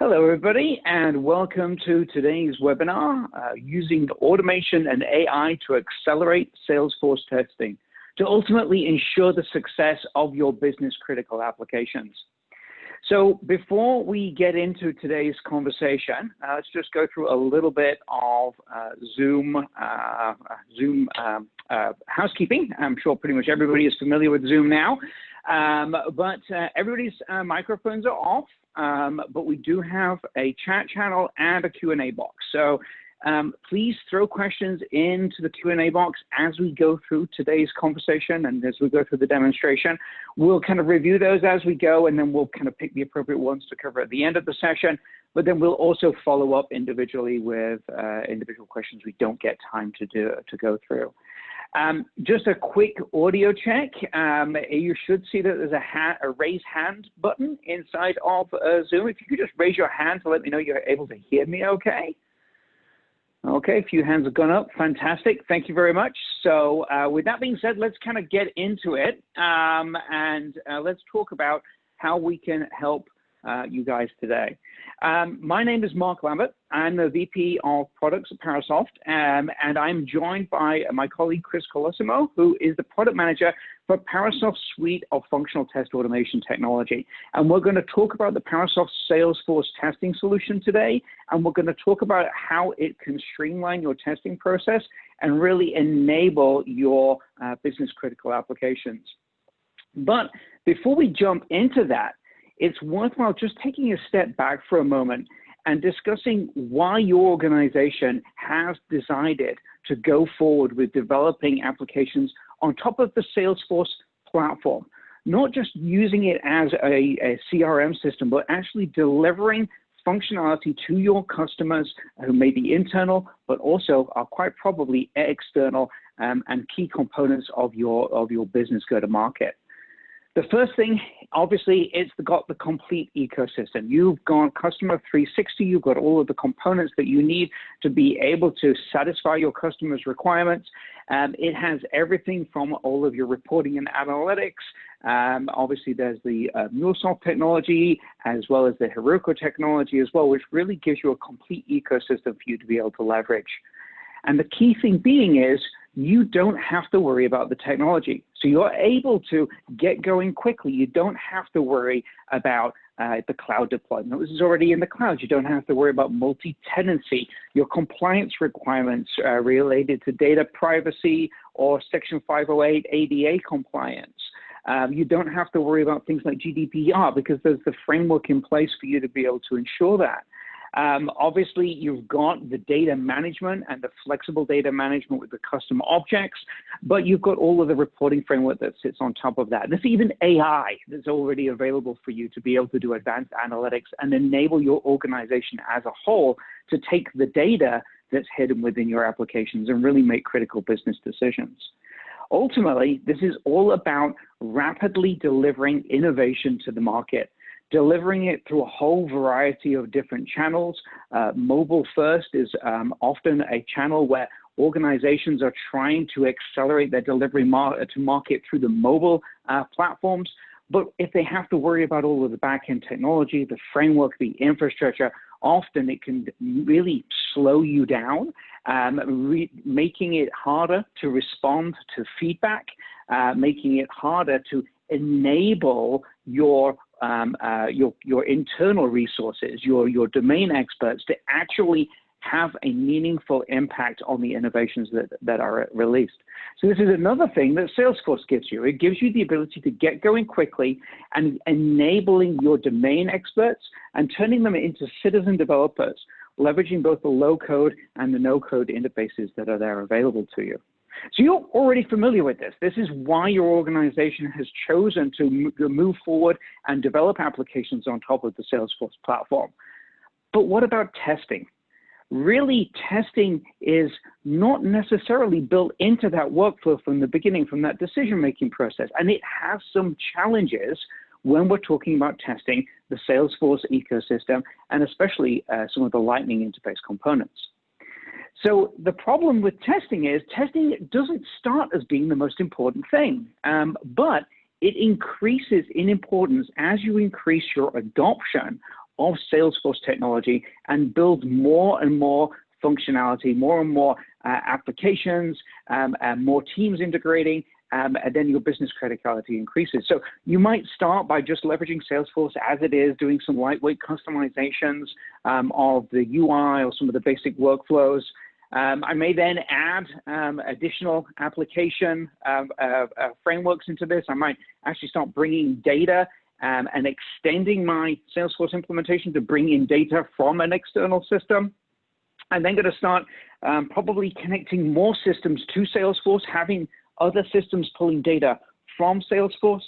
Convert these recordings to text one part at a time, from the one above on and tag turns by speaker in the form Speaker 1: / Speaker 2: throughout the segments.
Speaker 1: Hello, everybody, and welcome to today's webinar, using automation and AI to accelerate Salesforce testing to ultimately ensure the success of your business-critical applications. So before we get into today's conversation, let's just go through a little bit of Zoom housekeeping. I'm sure pretty much everybody is familiar with Zoom now, but everybody's microphones are off. But we do have a chat channel and a Q&A box. So please throw questions into the Q&A box as we go through today's conversation and as we go through the demonstration. We'll kind of review those as we go, and then we'll kind of pick the appropriate ones to cover at the end of the session. But then we'll also follow up individually with individual questions we don't get time to go through. Just a quick audio check. You should see that there's a raise hand button inside of Zoom. If you could just raise your hand to let me know you're able to hear me okay. Okay, a few hands have gone up. Fantastic. Thank you very much. So with that being said, let's kind of get into it, and let's talk about how we can help you guys today. My name is Mark Lambert. I'm the VP of Products at Parasoft, and I'm joined by my colleague, Chris Colosimo, who is the Product Manager for Parasoft's suite of functional test automation technology. And we're going to talk about the Parasoft Salesforce testing solution today, and we're going to talk about how it can streamline your testing process and really enable your business-critical applications. But before we jump into that, it's worthwhile just taking a step back for a moment and discussing why your organization has decided to go forward with developing applications on top of the Salesforce platform, not just using it as a CRM system, but actually delivering functionality to your customers who may be internal, but also are quite probably external and key components of your business go-to-market. The first thing, obviously, it's got the complete ecosystem. You've got Customer 360. You've got all of the components that you need to be able to satisfy your customers' requirements. It has everything from all of your reporting and analytics. Obviously, there's the MuleSoft technology, as well as the Heroku technology as well, which really gives you a complete ecosystem for you to be able to leverage. And the key thing being is you don't have to worry about the technology. So you're able to get going quickly. You don't have to worry about the cloud deployment. This is already in the cloud. You don't have to worry about multi-tenancy, your compliance requirements related to data privacy or Section 508 ADA compliance. You don't have to worry about things like GDPR because there's the framework in place for you to be able to ensure that. Obviously, you've got the data management and the flexible data management with the custom objects, but you've got all of the reporting framework that sits on top of that. There's even AI that's already available for you to be able to do advanced analytics and enable your organization as a whole to take the data that's hidden within your applications and really make critical business decisions. Ultimately, this is all about rapidly delivering innovation to the market, delivering it through a whole variety of different channels. Mobile first is often a channel where organizations are trying to accelerate their delivery to market through the mobile platforms. But if they have to worry about all of the back-end technology, the framework, the infrastructure, often it can really slow you down, making it harder to respond to feedback, making it harder to enable your internal resources, your domain experts to actually have a meaningful impact on the innovations that are released. So this is another thing that Salesforce gives you. It gives you the ability to get going quickly and enabling your domain experts and turning them into citizen developers, leveraging both the low-code and the no-code interfaces that are there available to you. So you're already familiar with this. This is why your organization has chosen to move forward and develop applications on top of the Salesforce platform. But what about testing? Really, testing is not necessarily built into that workflow from the beginning, from that decision-making process. And it has some challenges when we're talking about testing the Salesforce ecosystem, and especially some of the Lightning interface components. So the problem with testing is testing doesn't start as being the most important thing, but it increases in importance as you increase your adoption of Salesforce technology and build more and more functionality, more and more applications, and more teams integrating, and then your business criticality increases. So you might start by just leveraging Salesforce as it is, doing some lightweight customizations of the UI or some of the basic workflows. I may then add additional application frameworks into this. I might actually start bringing data and extending my Salesforce implementation to bring in data from an external system. I'm then going to start probably connecting more systems to Salesforce, having other systems pulling data from Salesforce.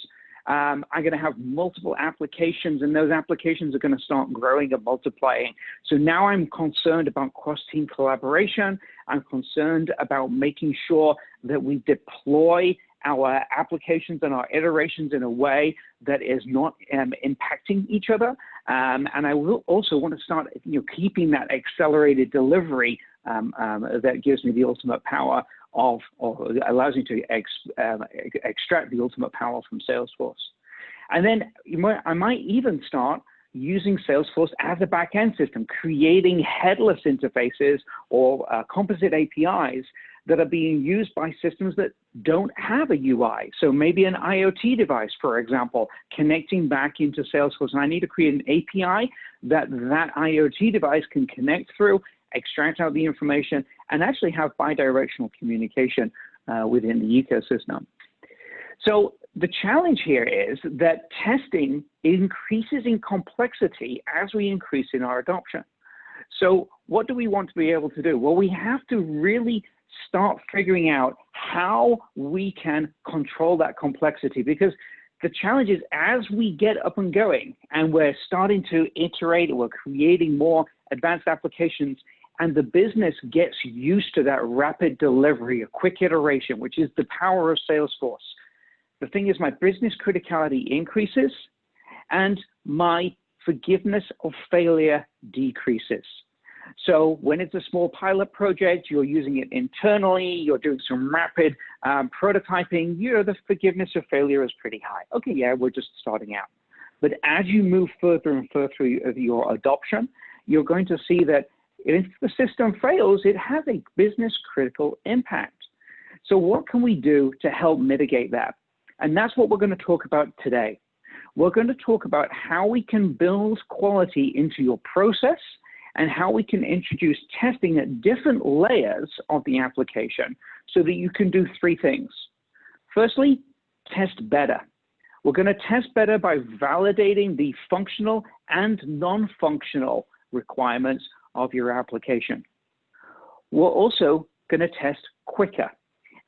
Speaker 1: I'm going to have multiple applications, and those applications are going to start growing and multiplying. So now I'm concerned about cross-team collaboration. I'm concerned about making sure that we deploy our applications and our iterations in a way that is not impacting each other. And I will also want to start keeping that accelerated delivery that gives me the ultimate power of, or allows me to extract the ultimate power from Salesforce. And then I might even start using Salesforce as a back-end system, creating headless interfaces or composite APIs that are being used by systems that don't have a UI. So maybe an IoT device, for example, connecting back into Salesforce. And I need to create an API that IoT device can connect through, extract out the information, and actually have bidirectional communication within the ecosystem. So the challenge here is that testing increases in complexity as we increase in our adoption. So what do we want to be able to do? Well, we have to really start figuring out how we can control that complexity, because the challenge is as we get up and going and we're starting to iterate, we're creating more advanced applications, and the business gets used to that rapid delivery, a quick iteration, which is the power of Salesforce. The thing is, my business criticality increases and my forgiveness of failure decreases. So when it's a small pilot project, you're using it internally, you're doing some rapid prototyping, the forgiveness of failure is pretty high. Okay, yeah, we're just starting out. But as you move further and further through your adoption, you're going to see that if the system fails, it has a business critical impact. So what can we do to help mitigate that? And that's what we're going to talk about today. We're going to talk about how we can build quality into your process and how we can introduce testing at different layers of the application so that you can do three things. Firstly, test better. We're going to test better by validating the functional and non-functional requirements of your application. We're also going to test quicker.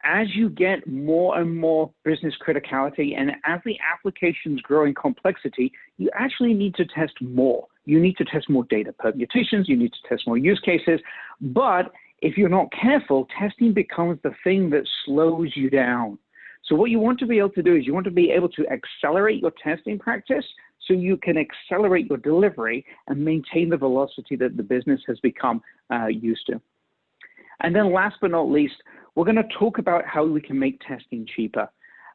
Speaker 1: As you get more and more business criticality and as the applications grow in complexity, you actually need to test more. You need to test more data permutations, you need to test more use cases, but if you're not careful, testing becomes the thing that slows you down. So what you want to be able to do is you want to be able to accelerate your testing practice so you can accelerate your delivery and maintain the velocity that the business has become used to. And then last but not least, we're going to talk about how we can make testing cheaper.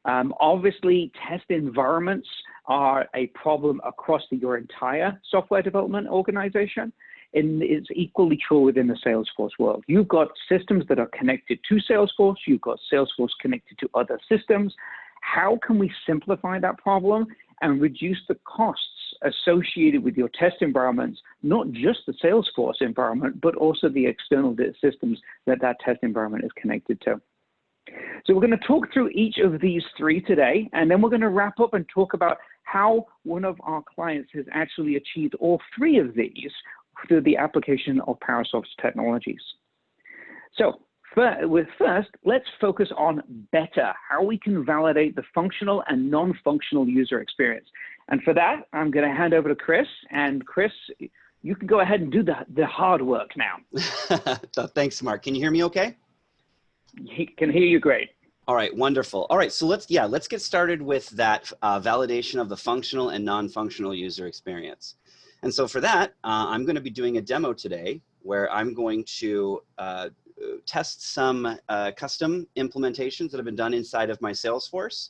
Speaker 1: Obviously, test environments are a problem across your entire software development organization, and it's equally true within the Salesforce world. You've got systems that are connected to Salesforce, you've got Salesforce connected to other systems. How can we simplify that problem and reduce the costs associated with your test environments, not just the Salesforce environment, but also the external systems that test environment is connected to? So we're going to talk through each of these three today, and then we're going to wrap up and talk about how one of our clients has actually achieved all three of these through the application of PowerSoft's technologies. So first, let's focus on better, how we can validate the functional and non-functional user experience. And for that, I'm going to hand over to Chris. And Chris, you can go ahead and do the hard work now.
Speaker 2: Thanks, Mark. Can you hear me okay?
Speaker 1: He can hear you great.
Speaker 2: All right, wonderful. All right, so let's get started with that validation of the functional and non-functional user experience. And so for that, I'm going to be doing a demo today where I'm going to test some custom implementations that have been done inside of my Salesforce.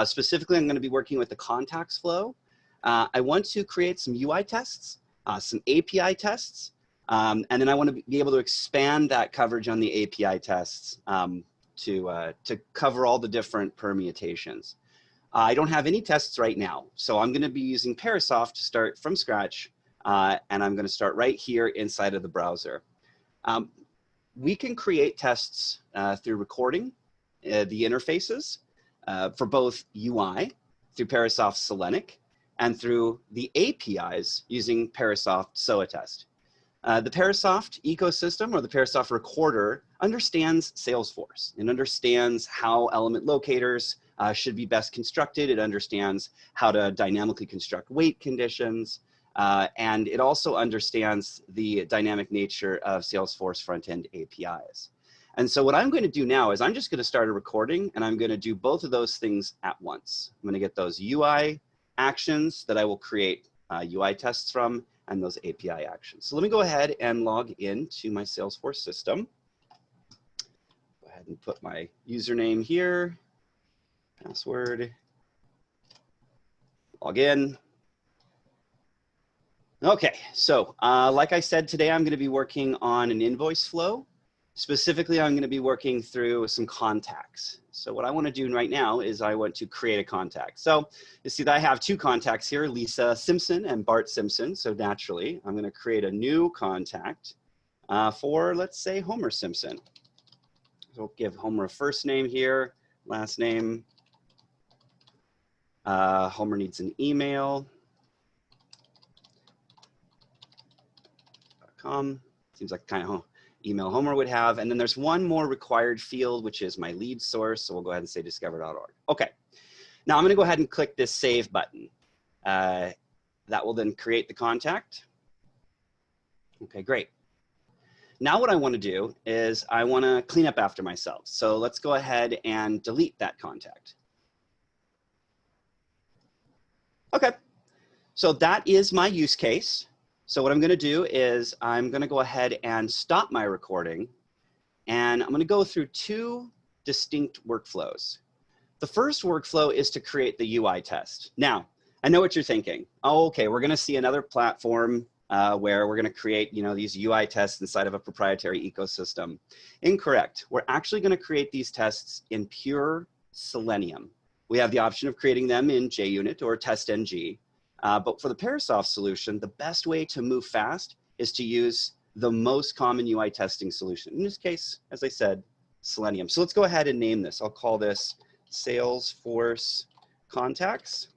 Speaker 2: Specifically, I'm going to be working with the contacts flow. I want to create some UI tests some API tests, and then I want to be able to expand that coverage on the API tests to cover all the different permutations. I don't have any tests right now, so I'm going to be using Parasoft to start from scratch, and I'm going to start right here inside of the browser. We can create tests through recording the interfaces for both UI through Parasoft Selenic and through the APIs using Parasoft SOA test. The Parasoft ecosystem, or the Parasoft recorder, understands Salesforce. It understands how element locators should be best constructed. It understands how to dynamically construct weight conditions. And it also understands the dynamic nature of Salesforce front-end APIs. And so what I'm going to do now is I'm just going to start a recording, and I'm going to do both of those things at once. I'm going to get those UI actions that I will create UI tests from, and those API actions. So let me go ahead and log into my Salesforce system. Go ahead and put my username here, password, log in. Okay, so like I said, today I'm going to be working on an invoice flow. Specifically, I'm going to be working through some contacts. So what I want to do right now is I want to create a contact. So you see that I have two contacts here, Lisa Simpson and Bart Simpson. So naturally, I'm going to create a new contact for, let's say, Homer Simpson. So we'll give Homer a first name here, last name. Homer needs an email. Seems like kind of email Homer would have. And then there's one more required field, which is my lead source. So we'll go ahead and say discover.org. Okay. Now I'm going to go ahead and click this save button. That will then create the contact. Okay, great. Now what I want to do is I want to clean up after myself. So let's go ahead and delete that contact. Okay. So that is my use case. So what I'm going to do is I'm going to go ahead and stop my recording, and I'm going to go through two distinct workflows. The first workflow is to create the UI test. Now, I know what you're thinking. Oh, okay, we're going to see another platform where we're going to create, these UI tests inside of a proprietary ecosystem. Incorrect. We're actually going to create these tests in pure Selenium. We have the option of creating them in JUnit or TestNG. But for the Parasoft solution, the best way to move fast is to use the most common UI testing solution. In this case, as I said, Selenium. So let's go ahead and name this. I'll call this Salesforce Contacts.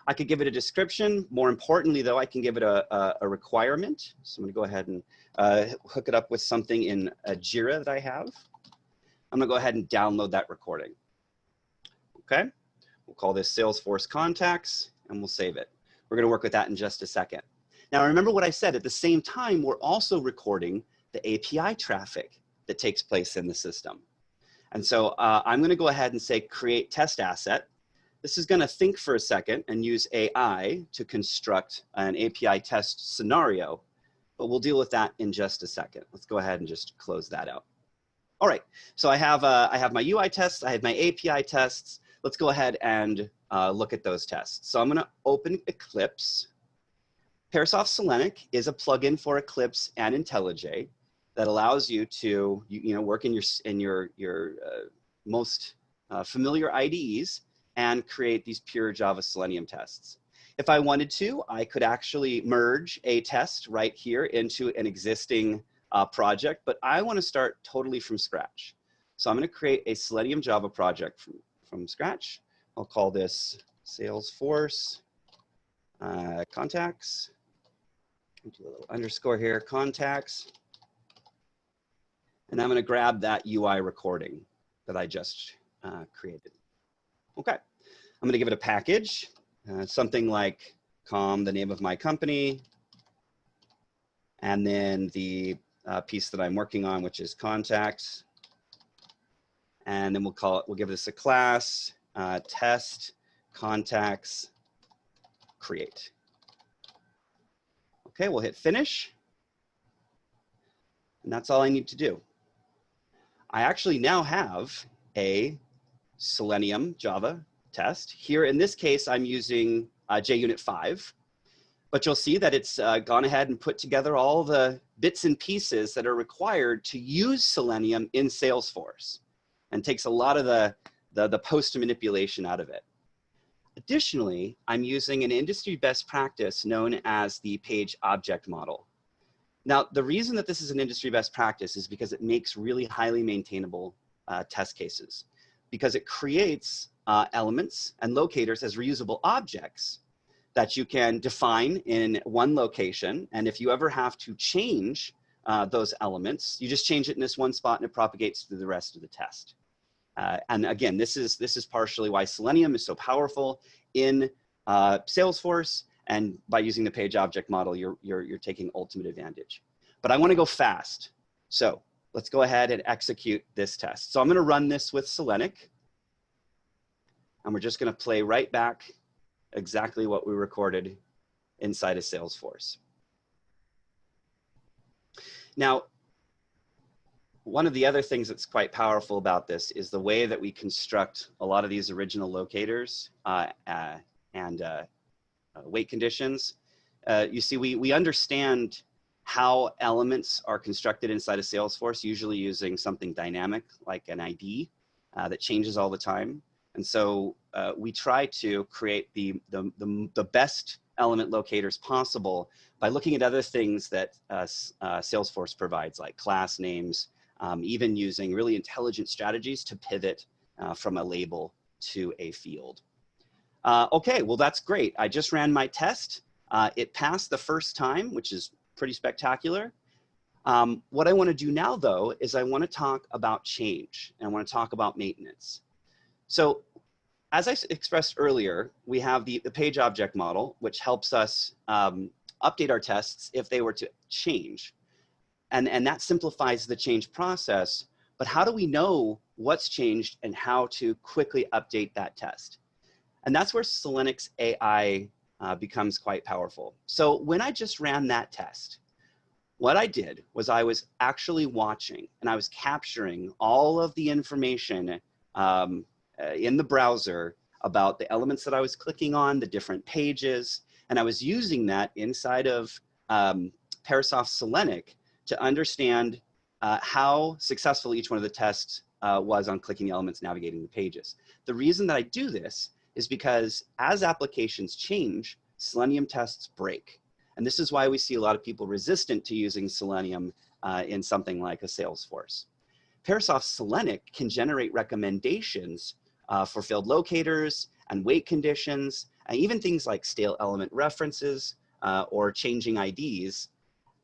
Speaker 2: I could give it a description. More importantly, though, I can give it a requirement. So I'm going to go ahead and hook it up with something in a Jira that I have. I'm going to go ahead and download that recording. Okay. We'll call this Salesforce Contacts, and we'll save it. We're going to work with that in just a second. Now, remember what I said. At the same time, we're also recording the API traffic that takes place in the system. And so I'm going to go ahead and say create test asset. This is going to think for a second and use AI to construct an API test scenario, but we'll deal with that in just a second. Let's go ahead and just close that out. All right, so I have my UI tests, I have my API tests. Let's go ahead and look at those tests. So I'm going to open Eclipse. Parasoft Selenic is a plugin for Eclipse and IntelliJ that allows you to work in your most familiar IDEs and create these pure Java Selenium tests. If I wanted to, I could actually merge a test right here into an existing project, but I want to start totally from scratch. So I'm going to create a Selenium Java project from scratch. I'll call this Salesforce Contacts. Do a little underscore here, Contacts. And I'm going to grab that UI recording that I just created. Okay, I'm going to give it a package, something like the name of my company, and then the piece that I'm working on, which is contacts. And then we'll give this a class, test contacts create. Okay, we'll hit finish. And that's all I need to do. I actually now have a Selenium Java test. Here in this case, I'm using JUnit 5. But you'll see that it's gone ahead and put together all the bits and pieces that are required to use Selenium in Salesforce, and takes a lot of the post manipulation out of it. Additionally, I'm using an industry best practice known as the page object model. Now, the reason that this is an industry best practice is because it makes really highly maintainable test cases, because it creates elements and locators as reusable objects that you can define in one location. And if you ever have to change those elements, you just change it in this one spot and it propagates through the rest of the test. And again, this is partially why Selenium is so powerful in Salesforce, and by using the page object model, you're taking ultimate advantage. But I want to go fast. So let's go ahead and execute this test. So I'm going to run this with Selenic, and we're just going to play right back exactly what we recorded inside of Salesforce. Now, one of the other things that's quite powerful about this is the way that we construct a lot of these original locators and weight conditions. You see, we understand how elements are constructed inside of Salesforce, usually using something dynamic like an ID that changes all the time. And so we try to create the best element locators possible by looking at other things that Salesforce provides, like class names, even using really intelligent strategies to pivot from a label to a field. Okay, well, that's great. I just ran my test. It passed the first time, which is pretty spectacular. What I want to do now, though, is I want to talk about change, and I want to talk about maintenance. So as I expressed earlier, we have the page object model, which helps us update our tests if they were to change. And that simplifies the change process. But how do we know what's changed and how to quickly update that test? And that's where Selenic's AI becomes quite powerful. So when I just ran that test, what I did was I was actually watching and I was capturing all of the information in the browser about the elements that I was clicking on, the different pages, and I was using that inside of Parasoft Selenic to understand how successful each one of the tests was on clicking elements, navigating the pages. The reason that I do this is because as applications change, Selenium tests break. And this is why we see a lot of people resistant to using Selenium in something like a Salesforce. Parasoft Selenic can generate recommendations for field locators and weight conditions, and even things like stale element references or changing IDs,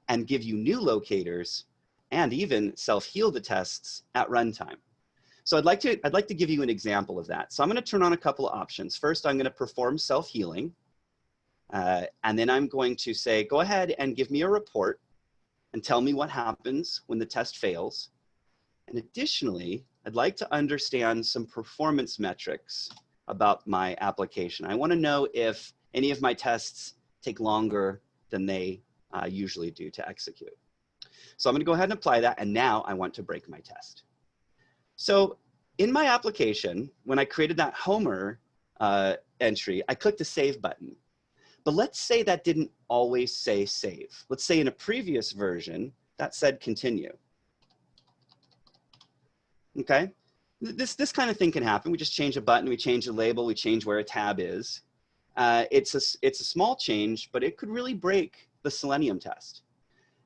Speaker 2: and give you new locators and even self-heal the tests at runtime. So I'd like to give you an example of that. So I'm going to turn on a couple of options. First, I'm going to perform self-healing. And then I'm going to say, go ahead and give me a report and tell me what happens when the test fails. And additionally, I'd like to understand some performance metrics about my application. I want to know if any of my tests take longer than they usually do to execute. So I'm going to go ahead and apply that. And now I want to break my test. So in my application, when I created that Homer entry, I clicked the save button. But let's say that didn't always say save. Let's say in a previous version, that said continue. Okay, this kind of thing can happen. We just change a button, we change the label, we change where a tab is. It's a small change, but it could really break the Selenium test.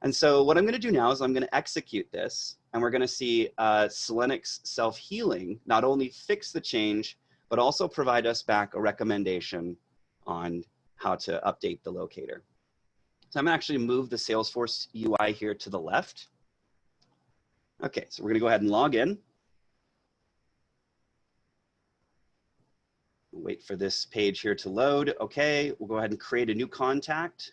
Speaker 2: And so what I'm going to do now is I'm going to execute this, and we're going to see Selenic's self-healing not only fix the change, but also provide us back a recommendation on how to update the locator. So I'm going to actually move the Salesforce UI here to the left. Okay, so we're going to go ahead and log in. Wait for this page here to load. Okay, we'll go ahead and create a new contact.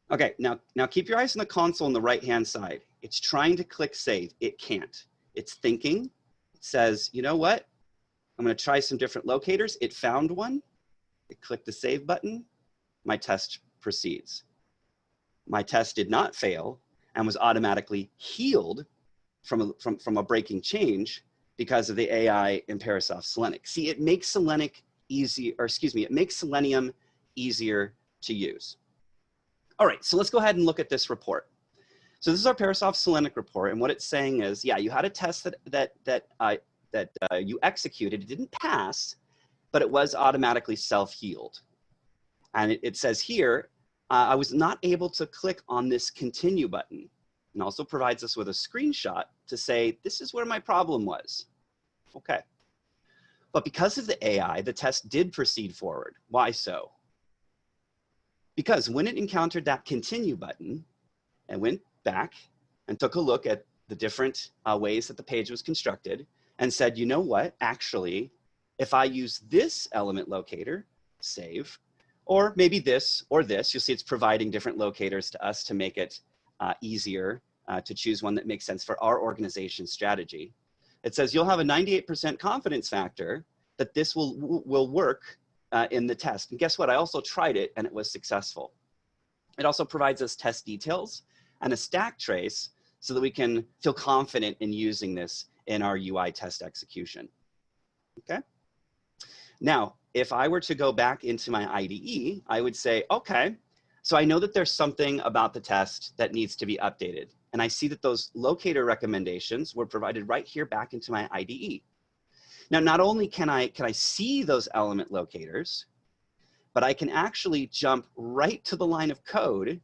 Speaker 2: Okay, now keep your eyes on the console on the right-hand side. It's trying to click save. It can't. It's thinking. It says, you know what? I'm going to try some different locators. It found one. It clicked the save button. My test proceeds. My test did not fail and was automatically healed from a breaking change because of the AI in Parasoft Selenic. See, it makes Selenium easier to use. All right, so let's go ahead and look at this report. So this is our Parasoft Selenic report, and what it's saying is, yeah, you had a test that you executed. It didn't pass, but it was automatically self-healed. And it says here, I was not able to click on this continue button, and also provides us with a screenshot to say, this is where my problem was. Okay. But because of the AI, the test did proceed forward. Why so? Because when it encountered that continue button and went back and took a look at the different ways that the page was constructed and said, you know what, actually, if I use this element locator, save, or maybe this or this, you'll see it's providing different locators to us to make it easier to choose one that makes sense for our organization strategy. It says you'll have a 98% confidence factor that this will work in the test. And guess what? I also tried it and it was successful. It also provides us test details and a stack trace so that we can feel confident in using this in our UI test execution. Okay. Now, if I were to go back into my IDE, I would say, okay, so I know that there's something about the test that needs to be updated. And I see that those locator recommendations were provided right here back into my IDE. Now, not only can I see those element locators, but I can actually jump right to the line of code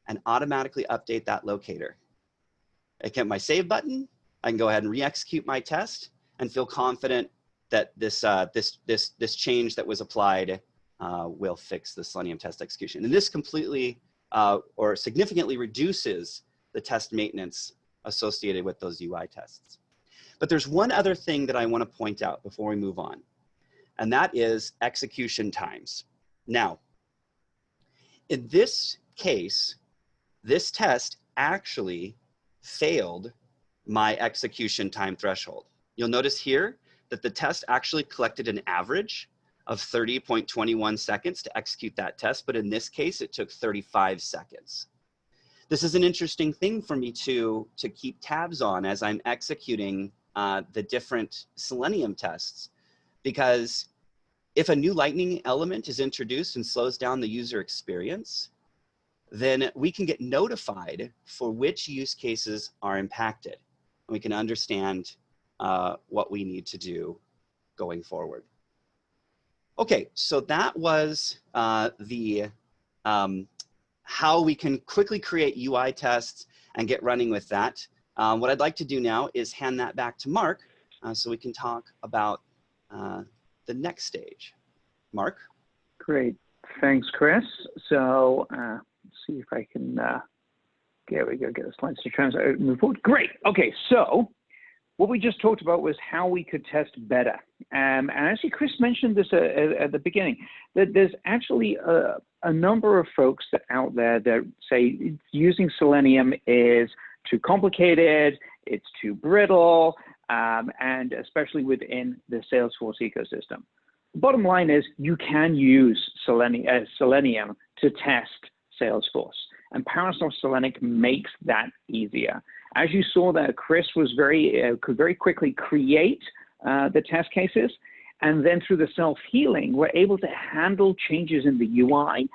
Speaker 2: and automatically update that locator. I hit my save button, I can go ahead and re-execute my test and feel confident that this change that was applied will fix the Selenium test execution. And this completely or significantly reduces the test maintenance associated with those UI tests. But there's one other thing that I want to point out before we move on, and that is execution times. Now, in this case, this test actually failed my execution time threshold. You'll notice here that the test actually collected an average of 30.21 seconds to execute that test, but in this case, it took 35 seconds. This is an interesting thing for me to keep tabs on as I'm executing the different Selenium tests, because if a new Lightning element is introduced and slows down the user experience, then we can get notified for which use cases are impacted. And we can understand what we need to do going forward. Okay, so that was how we can quickly create UI tests and get running with that. What I'd like to do now is hand that back to Mark so we can talk about the next stage. Mark?
Speaker 1: Great, thanks, Chris. So let's see if I can, there we go, get the slides to translate, move forward. Great, okay, so what we just talked about was how we could test better. And actually, Chris mentioned this at the beginning, that there's actually a number of folks out there that say using Selenium is too complicated, it's too brittle, and especially within the Salesforce ecosystem. The bottom line is you can use Selenium to test Salesforce, and Parasoft Selenic makes that easier. As you saw there, Chris was could very quickly create the test cases, and then through the self-healing, we're able to handle changes in the UI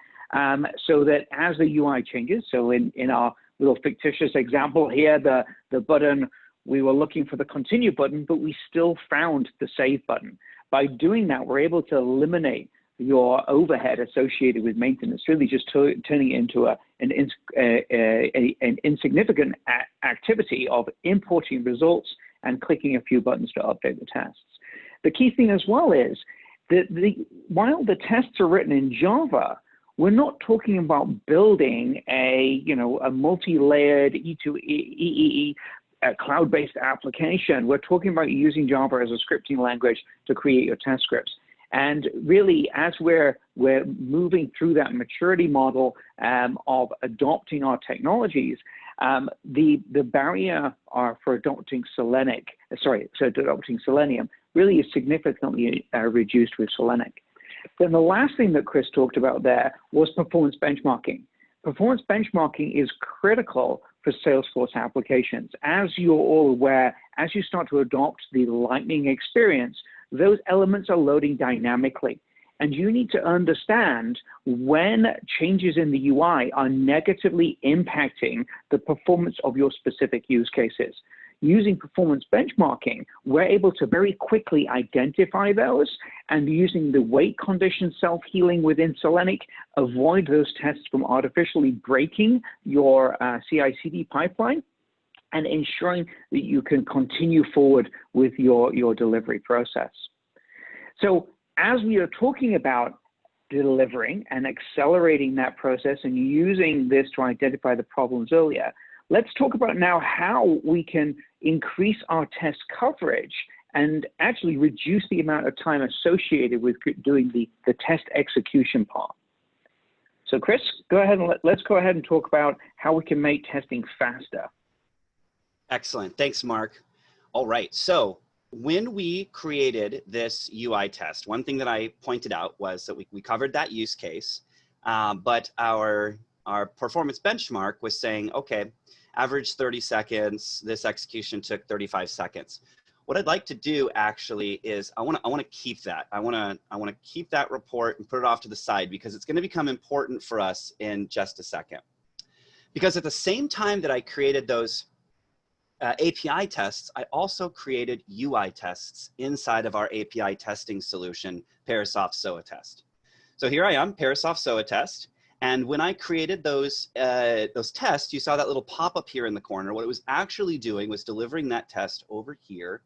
Speaker 1: so that as the UI changes, so in our little fictitious example here, the button, we were looking for the continue button, but we still found the save button. By doing that, we're able to eliminate your overhead associated with maintenance, really just turning it into an insignificant activity of importing results and clicking a few buttons to update the tests. The key thing as well is that while the tests are written in Java, we're not talking about building a multi-layered E2E cloud-based application. We're talking about using Java as a scripting language to create your test scripts. And really, as we're moving through that maturity model of adopting our technologies, the barrier for adopting Selenium really is significantly reduced with Selenic. Then the last thing that Chris talked about there was performance benchmarking. Performance benchmarking is critical for Salesforce applications. As you're all aware, as you start to adopt the Lightning experience, those elements are loading dynamically. And you need to understand when changes in the UI are negatively impacting the performance of your specific use cases. Using performance benchmarking, we're able to very quickly identify those, and using the weight condition self-healing within Selenic, avoid those tests from artificially breaking your CI/CD pipeline, and ensuring that you can continue forward with your delivery process. So as we are talking about delivering and accelerating that process and using this to identify the problems earlier, let's talk about now how we can increase our test coverage and actually reduce the amount of time associated with doing the test execution part. So Chris, go ahead and let's go ahead and talk about how we can make testing faster.
Speaker 2: Excellent. Thanks, Mark. All right. So when we created this UI test, one thing that I pointed out was that we covered that use case, but our performance benchmark was saying, okay, average 30 seconds, this execution took 35 seconds. What I'd like to do actually is I want to keep that. I want to keep that report and put it off to the side because it's going to become important for us in just a second. Because at the same time that I created those API tests, I also created UI tests inside of our API testing solution, Parasoft SOA Test. So here I am, Parasoft SOA Test. And when I created those tests, you saw that little pop-up here in the corner. What it was actually doing was delivering that test over here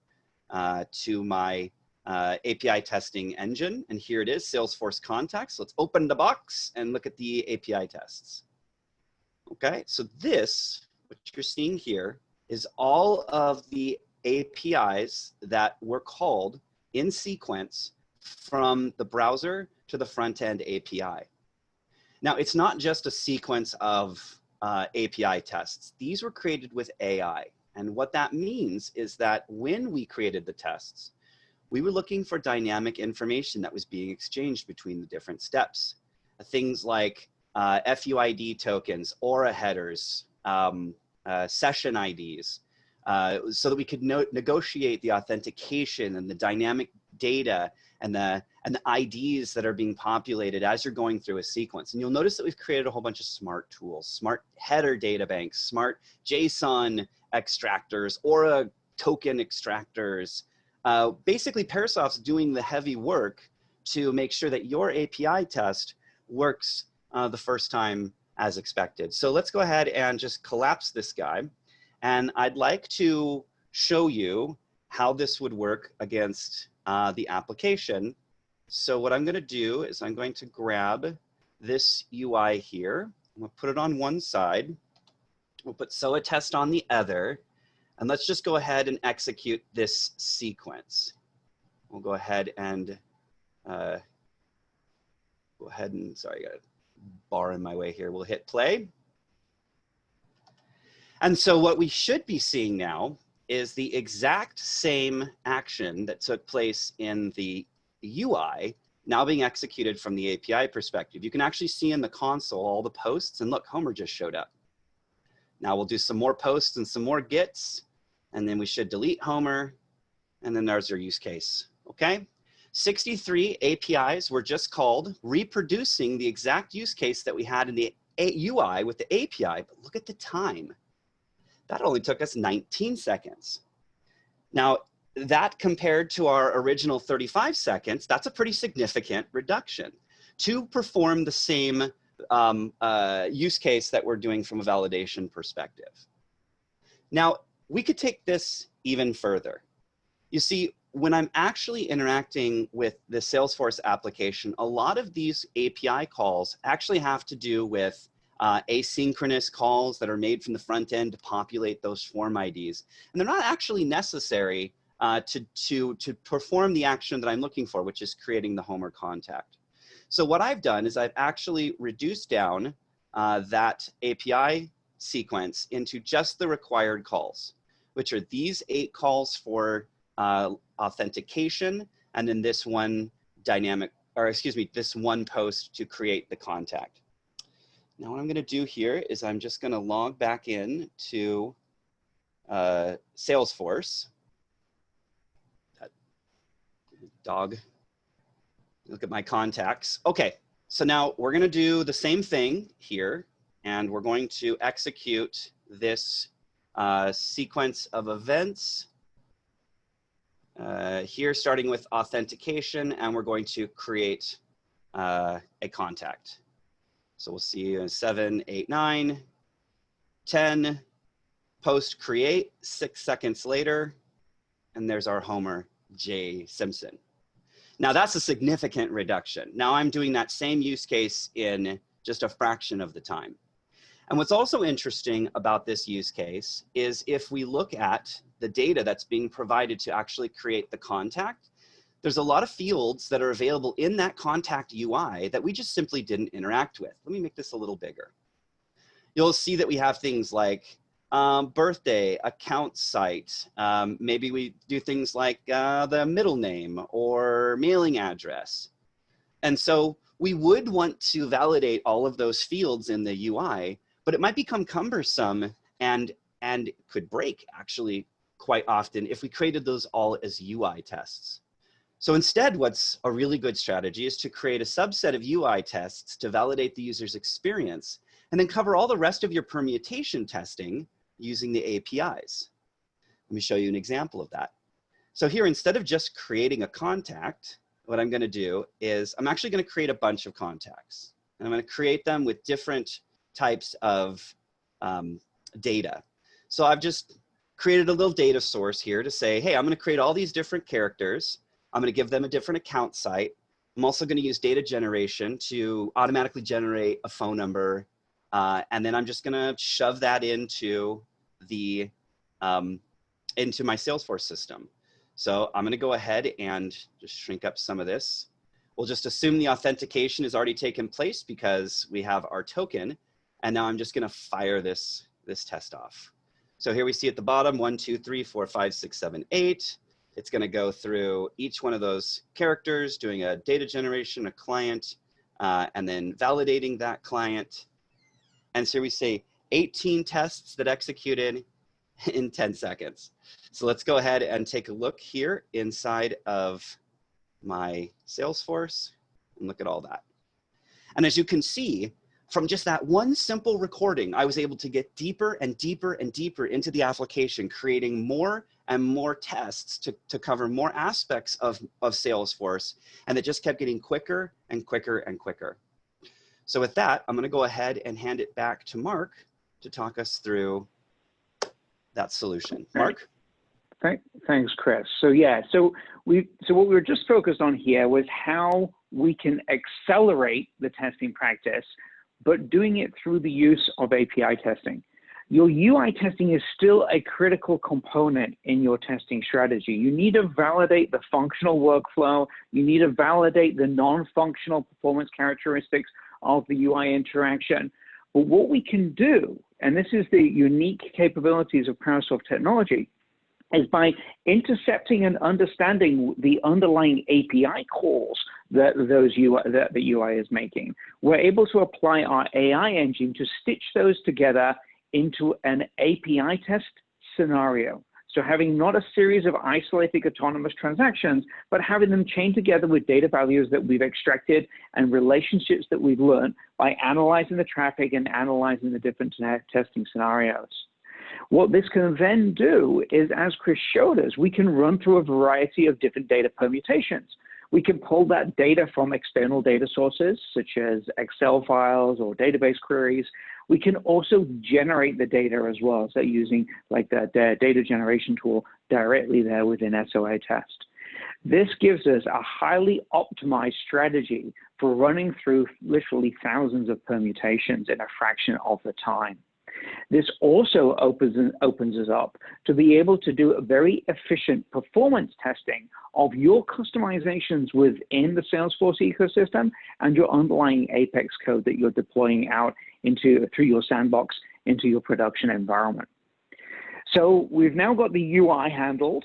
Speaker 2: to my API testing engine. And here it is, Salesforce Contacts. Let's open the box and look at the API tests. Okay, so this, what you're seeing here, is all of the APIs that were called in sequence from the browser to the front-end API. Now, it's not just a sequence of API tests. These were created with AI. And what that means is that when we created the tests, we were looking for dynamic information that was being exchanged between the different steps. Things like FUID tokens, Aura headers, session IDs, so that we could negotiate the authentication and the dynamic data and the IDs that are being populated as you're going through a sequence. And you'll notice that we've created a whole bunch of smart tools, smart header data banks, smart JSON extractors, Aura token extractors. Basically, Parasoft's doing the heavy work to make sure that your API test works the first time as expected. So let's go ahead and just collapse this guy. And I'd like to show you how this would work against the application. So what I'm going to do is I'm going to grab this UI here. I'm going to put it on one side. We'll put SOA test on the other. And let's just go ahead and execute this sequence. We'll go ahead and sorry, I got a bar in my way here. We'll hit play. And so what we should be seeing now is the exact same action that took place in the UI now being executed from the API perspective. You can actually see in the console all the posts, and look, Homer just showed up. Now we'll do some more posts and some more gets, and then we should delete Homer, and then there's our use case, okay? 63 APIs were just called, reproducing the exact use case that we had in the UI with the API, but look at the time. That only took us 19 seconds. Now, that compared to our original 35 seconds, that's a pretty significant reduction to perform the same use case that we're doing from a validation perspective. Now, we could take this even further. You see, when I'm actually interacting with the Salesforce application, a lot of these API calls actually have to do with asynchronous calls that are made from the front end to populate those form IDs. And they're not actually necessary to perform the action that I'm looking for, which is creating the Homer contact. So what I've done is I've actually reduced down that API sequence into just the required calls, which are these 8 calls for authentication, and then this one dynamic, or excuse me, this one post to create the contact. Now what I'm going to do here is I'm just going to log back in to Salesforce. That dog Look at my contacts. Okay, so now we're going to do the same thing here, and we're going to execute this sequence of events here, starting with authentication, and we're going to create a contact. So we'll see you in 7, 8, 9, 10, post create, 6 seconds later, and there's our Homer J. Simpson. Now that's a significant reduction. Now I'm doing that same use case in just a fraction of the time. And what's also interesting about this use case is if we look at the data that's being provided to actually create the contact, there's a lot of fields that are available in that contact UI that we just simply didn't interact with. Let me make this a little bigger. You'll see that we have things like birthday, account site. Maybe we do things like the middle name or mailing address. And so we would want to validate all of those fields in the UI, but it might become cumbersome and could break actually quite often if we created those all as UI tests. So instead, what's a really good strategy is to create a subset of UI tests to validate the user's experience, and then cover all the rest of your permutation testing using the APIs. Let me show you an example of that. So here, instead of just creating a contact, what I'm going to do is I'm actually going to create a bunch of contacts. And I'm going to create them with different types of data. So I've just created a little data source here to say, hey, I'm going to create all these different characters. I'm going to give them a different account site. I'm also going to use data generation to automatically generate a phone number. And then I'm just going to shove that into the into my Salesforce system. So I'm going to go ahead and just shrink up some of this. We'll just assume the authentication has already taken place because we have our token. And now I'm just going to fire this test off. So here we see at the bottom, 1, 2, 3, 4, 5, 6, 7, 8. It's going to go through each one of those characters, doing a data generation, a client, and then validating that client. And so we say 18 tests that executed in 10 seconds. So let's go ahead and take a look here inside of my Salesforce and look at all that. And as you can see, from just that one simple recording, I was able to get deeper and deeper and deeper into the application, creating more and more tests to cover more aspects of Salesforce. And it just kept getting quicker and quicker and quicker. So with that, I'm going to go ahead and hand it back to Mark to talk us through that solution. Mark?
Speaker 1: Thanks, Chris. So yeah, so what we were just focused on here was how we can accelerate the testing practice, but doing it through the use of API testing. Your UI testing is still a critical component in your testing strategy. You need to validate the functional workflow. You need to validate the non-functional performance characteristics of the UI interaction. But what we can do, and this is the unique capabilities of Parasoft technology, is by intercepting and understanding the underlying API calls that the UI is making, we're able to apply our AI engine to stitch those together into an API test scenario. So having not a series of isolated autonomous transactions, but having them chain together with data values that we've extracted and relationships that we've learned by analyzing the traffic and analyzing the different testing scenarios. What this can then do is, as Chris showed us, we can run through a variety of different data permutations. We can pull that data from external data sources, such as Excel files or database queries. We can also generate the data as well, so using like the data generation tool directly there within SOA test. This gives us a highly optimized strategy for running through literally thousands of permutations in a fraction of the time. This also opens us up to be able to do a very efficient performance testing of your customizations within the Salesforce ecosystem and your underlying Apex code that you're deploying out through your sandbox into your production environment. So we've now got the UI handled.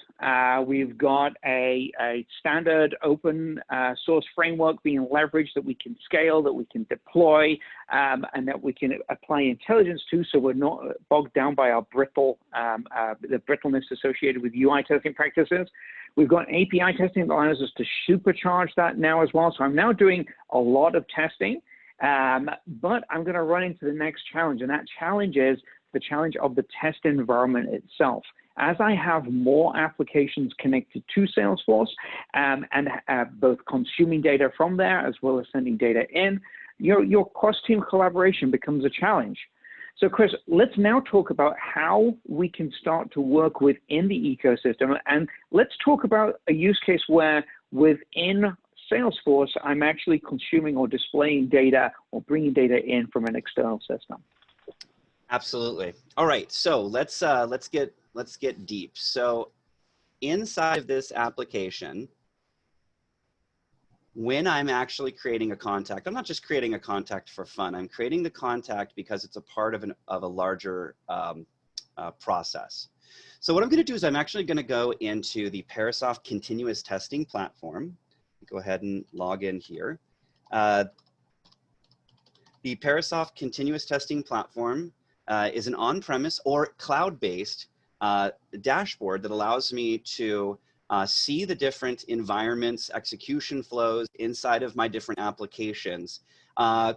Speaker 1: We've got a standard open source framework being leveraged that we can scale, that we can deploy, and that we can apply intelligence to, so we're not bogged down by our the brittleness associated with UI testing practices. We've got API testing that allows us to supercharge that now as well. So I'm now doing a lot of testing, but I'm going to run into the next challenge, and that challenge is the challenge of the test environment itself. As I have more applications connected to Salesforce and both consuming data from there as well as sending data in, your cross-team collaboration becomes a challenge. So Chris, let's now talk about how we can start to work within the ecosystem, and let's talk about a use case where within Salesforce, I'm actually consuming or displaying data or bringing data in from an external system.
Speaker 2: Absolutely. All right, so let's get deep. So inside of this application, when I'm actually creating a contact, I'm not just creating a contact for fun. I'm creating the contact because it's a part of a larger process. So what I'm going to do is I'm actually going to go into the Parasoft continuous testing platform. Go ahead and log in here. The Parasoft continuous testing platform is an on-premise or cloud-based dashboard that allows me to see the different environments, execution flows inside of my different applications,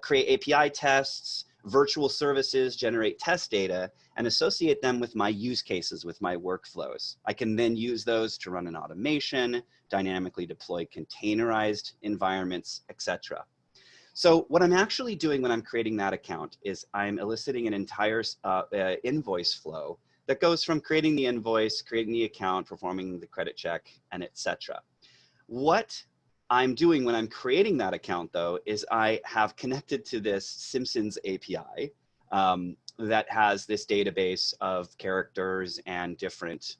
Speaker 2: create API tests, virtual services, generate test data, and associate them with my use cases, with my workflows. I can then use those to run an automation, dynamically deploy containerized environments, etc. So what I'm actually doing when I'm creating that account is I'm eliciting an entire invoice flow that goes from creating the invoice, creating the account, performing the credit check, and etc. What I'm doing when I'm creating that account, though, is I have connected to this Simpsons API that has this database of characters and different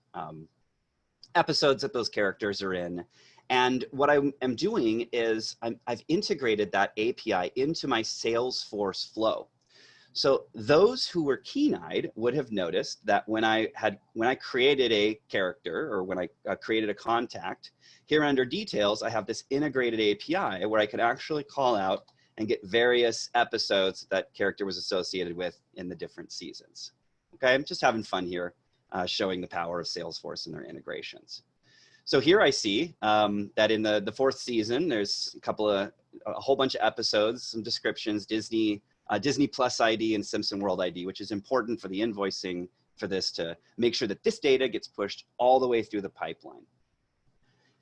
Speaker 2: episodes that those characters are in. And what I am doing is I've integrated that API into my Salesforce flow. So those who were keen-eyed would have noticed that when I created a character, or when I created a contact, here under details, I have this integrated API where I could actually call out and get various episodes that character was associated with in the different seasons. Okay, I'm just having fun here, showing the power of Salesforce and their integrations. So here I see that in the fourth season, there's a whole bunch of episodes, some descriptions, Disney Plus ID and Simpson World ID, which is important for the invoicing for this to make sure that this data gets pushed all the way through the pipeline.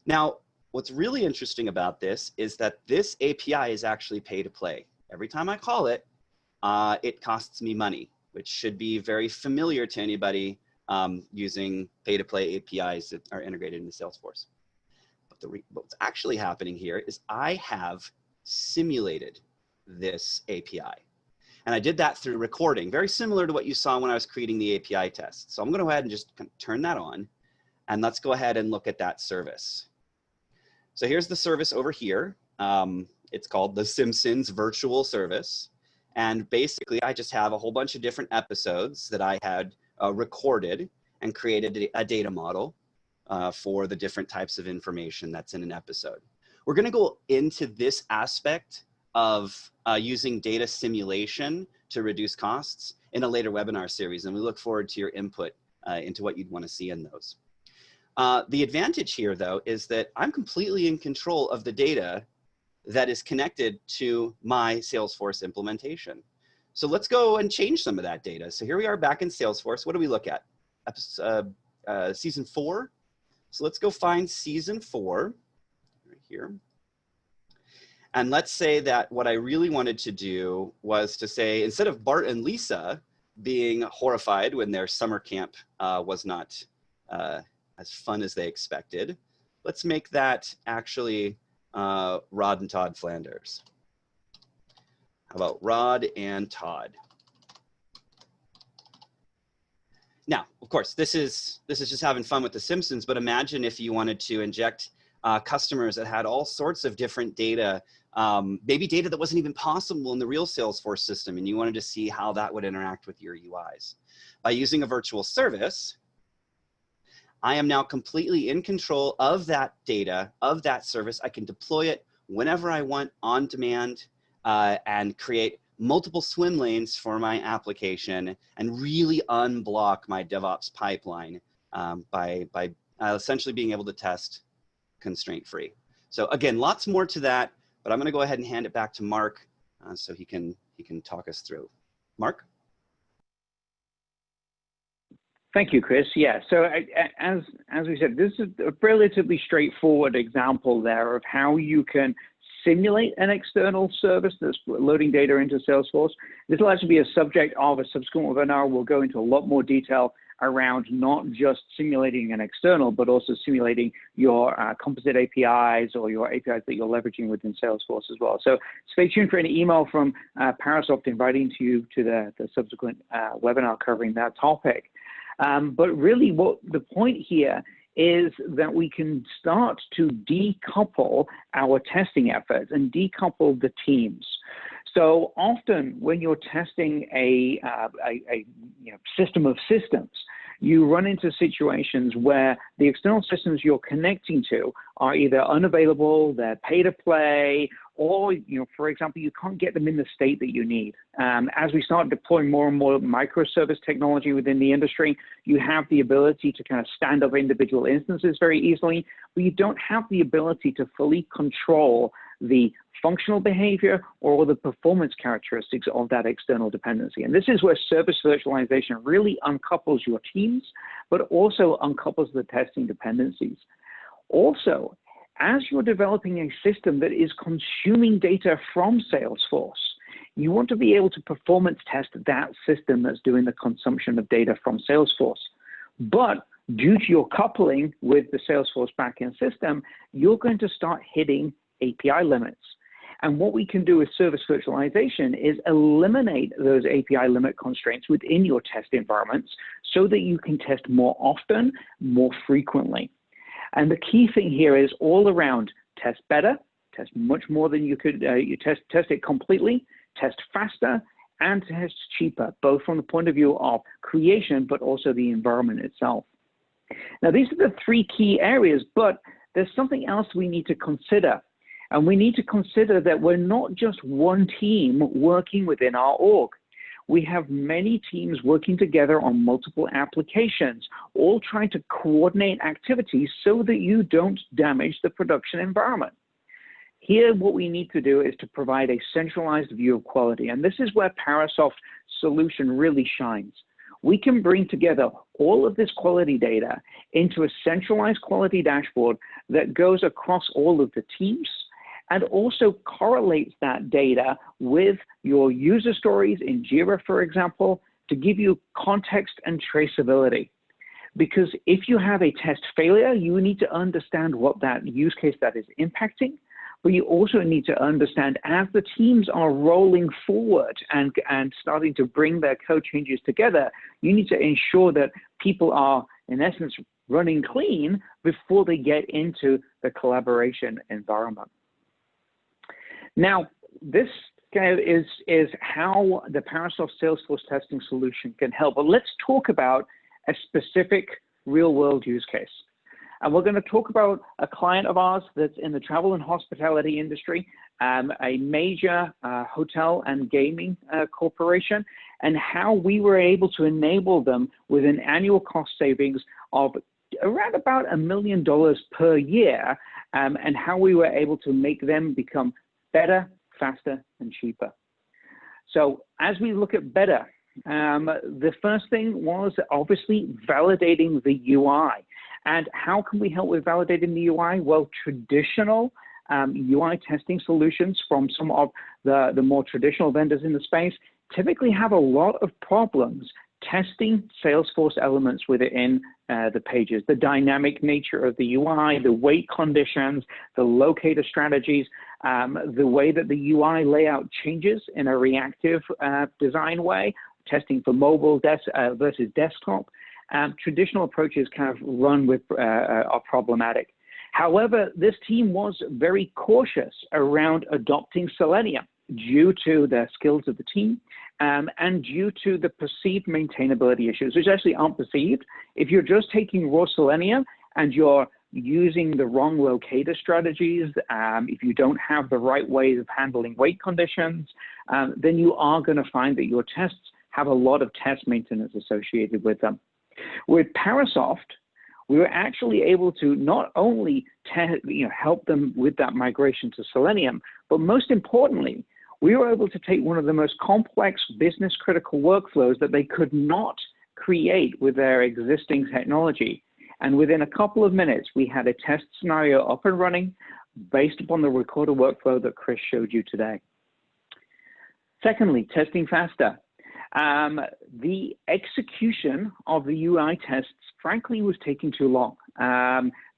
Speaker 2: Now, what's really interesting about this is that this API is actually pay to play. Every time I call it, it costs me money, which should be very familiar to anybody using pay-to-play APIs that are integrated into Salesforce. But what's actually happening here is I have simulated this API. And I did that through recording, very similar to what you saw when I was creating the API test. So I'm going to go ahead and just turn that on, and let's go ahead and look at that service. So here's the service over here. It's called the Simpsons Virtual Service. And basically, I just have a whole bunch of different episodes that I had recorded and created a data model for the different types of information that's in an episode. We're going to go into this aspect of using data simulation to reduce costs in a later webinar series, and we look forward to your input into what you'd want to see in those. The advantage here, though, is that I'm completely in control of the data that is connected to my Salesforce implementation. So let's go and change some of that data. So here we are back in Salesforce. What do we look at? Season 4. So let's go find season 4 right here. And let's say that what I really wanted to do was to say, instead of Bart and Lisa being horrified when their summer camp was not as fun as they expected, let's make that actually Rod and Todd Flanders. How about Rod and Todd? Now, of course, this is just having fun with The Simpsons, but imagine if you wanted to inject customers that had all sorts of different data, maybe data that wasn't even possible in the real Salesforce system, and you wanted to see how that would interact with your UIs. By using a virtual service, I am now completely in control of that data, of that service. I can deploy it whenever I want on demand and create multiple swim lanes for my application and really unblock my DevOps pipeline by essentially being able to test constraint-free. So again, lots more to that, but I'm going to go ahead and hand it back to Mark so he can talk us through. Mark?
Speaker 1: Thank you, Chris. Yeah, so as we said, this is a relatively straightforward example there of how you can simulate an external service that's loading data into Salesforce. This will actually be a subject of a subsequent webinar. We'll go into a lot more detail around not just simulating an external, but also simulating your composite APIs or your APIs that you're leveraging within Salesforce as well. So stay tuned for an email from Parasoft inviting you to the subsequent webinar covering that topic. But really what the point here is that we can start to decouple our testing efforts and decouple the teams. So often when you're testing a system of systems, you run into situations where the external systems you're connecting to are either unavailable, they're pay to play, or, for example, you can't get them in the state that you need. As we start deploying more and more microservice technology within the industry, you have the ability to kind of stand up individual instances very easily, but you don't have the ability to fully control the functional behavior or the performance characteristics of that external dependency. And this is where service virtualization really uncouples your teams, but also uncouples the testing dependencies. Also, as you're developing a system that is consuming data from Salesforce, you want to be able to performance test that system that's doing the consumption of data from Salesforce. But due to your coupling with the Salesforce backend system, you're going to start hitting API limits. And what we can do with service virtualization is eliminate those API limit constraints within your test environments so that you can test more often, more frequently. And the key thing here is all around test better, test much more than you could, you test it completely, test faster, and test cheaper, both from the point of view of creation, but also the environment itself. Now, these are the three key areas, but there's something else we need to consider. And we need to consider that we're not just one team working within our org. We have many teams working together on multiple applications, all trying to coordinate activities so that you don't damage the production environment. Here, what we need to do is to provide a centralized view of quality. And this is where Parasoft's solution really shines. We can bring together all of this quality data into a centralized quality dashboard that goes across all of the teams and also correlates that data with your user stories in Jira, for example, to give you context and traceability. Because if you have a test failure, you need to understand what that use case that is impacting, but you also need to understand as the teams are rolling forward and starting to bring their code changes together, you need to ensure that people are, in essence, running clean before they get into the collaboration environment. Now, this kind of is how the Parasoft Salesforce testing solution can help. But let's talk about a specific real-world use case. And we're going to talk about a client of ours that's in the travel and hospitality industry, a major hotel and gaming corporation, and how we were able to enable them with an annual cost savings of around about $1 million per year, and how we were able to make them become better, faster, and cheaper. So as we look at better, the first thing was obviously validating the UI. And how can we help with validating the UI? Well, traditional UI testing solutions from some of the more traditional vendors in the space typically have a lot of problems testing Salesforce elements within the pages, the dynamic nature of the UI, the weight conditions, the locator strategies, the way that the UI layout changes in a reactive design way, testing for mobile versus desktop. Traditional approaches kind of run with are problematic. However, this team was very cautious around adopting Selenium due to the skills of the team and due to the perceived maintainability issues, which actually aren't perceived. If you're just taking raw Selenium and you're using the wrong locator strategies, if you don't have the right ways of handling weight conditions, then you are going to find that your tests have a lot of test maintenance associated with them. With Parasoft, we were actually able to not only help them with that migration to Selenium, but most importantly, we were able to take one of the most complex business critical workflows that they could not create with their existing technology. And within a couple of minutes, we had a test scenario up and running based upon the recorded workflow that Chris showed you today. Secondly, testing faster. The execution of the UI tests, frankly, was taking too long.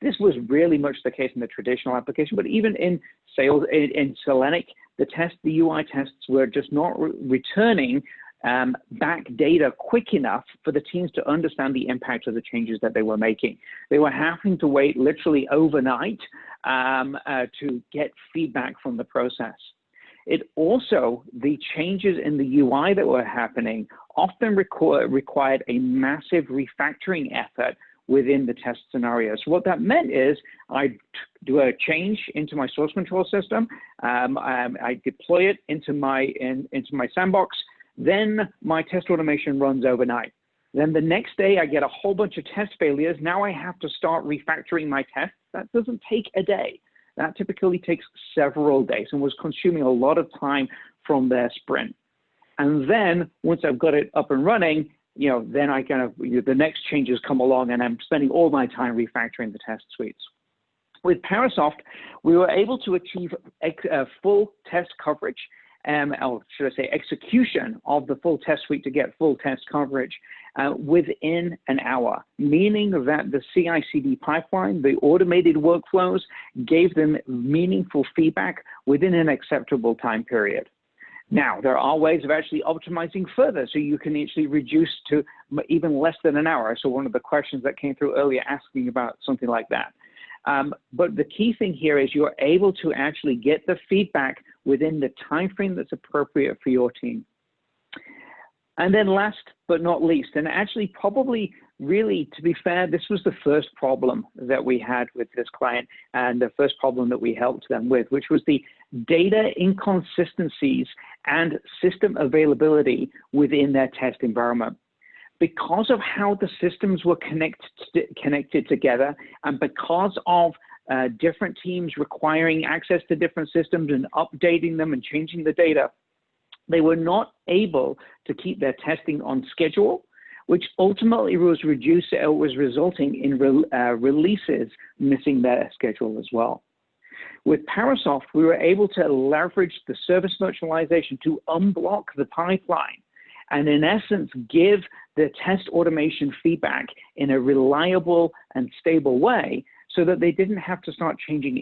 Speaker 1: This was really much the case in the traditional application, but even in Selenic, the UI tests were just not returning back data quick enough for the teams to understand the impact of the changes that they were making. They were having to wait literally overnight to get feedback from the process. It also, the changes in the UI that were happening often required a massive refactoring effort within the test scenario. So what that meant is I do a change into my source control system, I deploy it into my sandbox, then my test automation runs overnight. Then the next day I get a whole bunch of test failures. Now I have to start refactoring my tests. That doesn't take a day. That typically takes several days and was consuming a lot of time from their sprint. And then once I've got it up and running, then I the next changes come along and I'm spending all my time refactoring the test suites. With Parasoft, we were able to achieve full test coverage, or should I say execution of the full test suite to get full test coverage within an hour, meaning that the CI/CD pipeline, the automated workflows, gave them meaningful feedback within an acceptable time period. Now, there are ways of actually optimizing further, so you can actually reduce to even less than an hour. So one of the questions that came through earlier asking about something like that. But the key thing here is you're able to actually get the feedback within the time frame that's appropriate for your team. And then last but not least, and actually probably really, to be fair, this was the first problem that we had with this client and the first problem that we helped them with, which was the data inconsistencies and system availability within their test environment. Because of how the systems were connected together, and because of different teams requiring access to different systems and updating them and changing the data, they were not able to keep their testing on schedule, which ultimately was resulting in releases missing their schedule as well. With Parasoft, we were able to leverage the service virtualization to unblock the pipeline and in essence give the test automation feedback in a reliable and stable way so that they didn't have to start chasing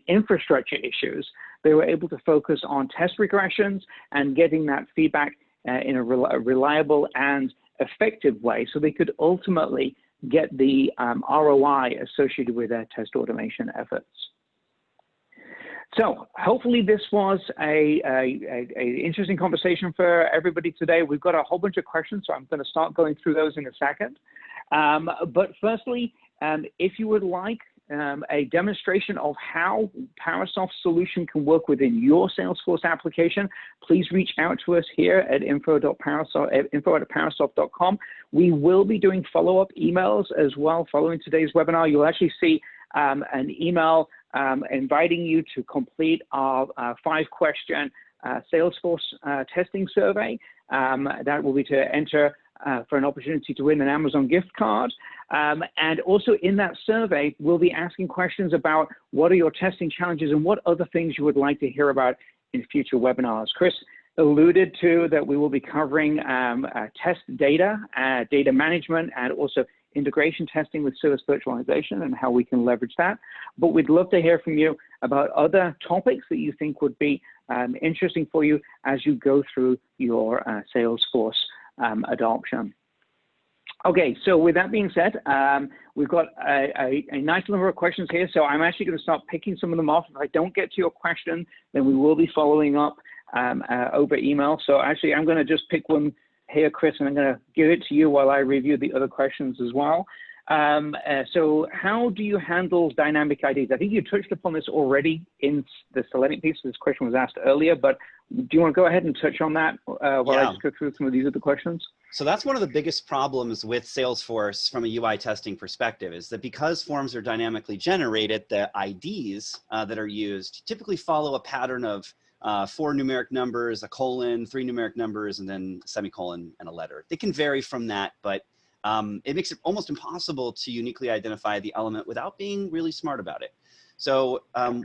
Speaker 1: infrastructure issues. They were able to focus on test regressions and getting that feedback in a reliable and effective way so they could ultimately get the ROI associated with their test automation efforts. So hopefully this was an interesting conversation for everybody today. We've got a whole bunch of questions, so I'm going to start going through those in a second. But firstly, if you would like a demonstration of how Parasoft's solution can work within your Salesforce application, please reach out to us here at info@parasoft.com. We will be doing follow-up emails as well following today's webinar. You'll actually see an email inviting you to complete our 5-question Salesforce testing survey. That will be to enter for an opportunity to win an Amazon gift card. And also in that survey, we'll be asking questions about what are your testing challenges and what other things you would like to hear about in future webinars. Chris alluded to that we will be covering test data, data management, and also integration testing with service virtualization and how we can leverage that. But we'd love to hear from you about other topics that you think would be interesting for you as you go through your Salesforce adoption. Okay, so with that being said, we've got a nice number of questions here. So I'm actually going to start picking some of them off. If I don't get to your question, then we will be following up over email. So actually, I'm going to just pick one here, Chris, and I'm going to give it to you while I review the other questions as well. So how do you handle dynamic IDs? I think you touched upon this already in the Selenium piece. This question was asked earlier, but do you want to go ahead and touch on that while I just go through some of these other questions?
Speaker 2: So that's one of the biggest problems with Salesforce from a UI testing perspective, is that because forms are dynamically generated, the IDs that are used typically follow a pattern of 4 numeric numbers, a colon, 3 numeric numbers, and then a semicolon and a letter. They can vary from that, but it makes it almost impossible to uniquely identify the element without being really smart about it. So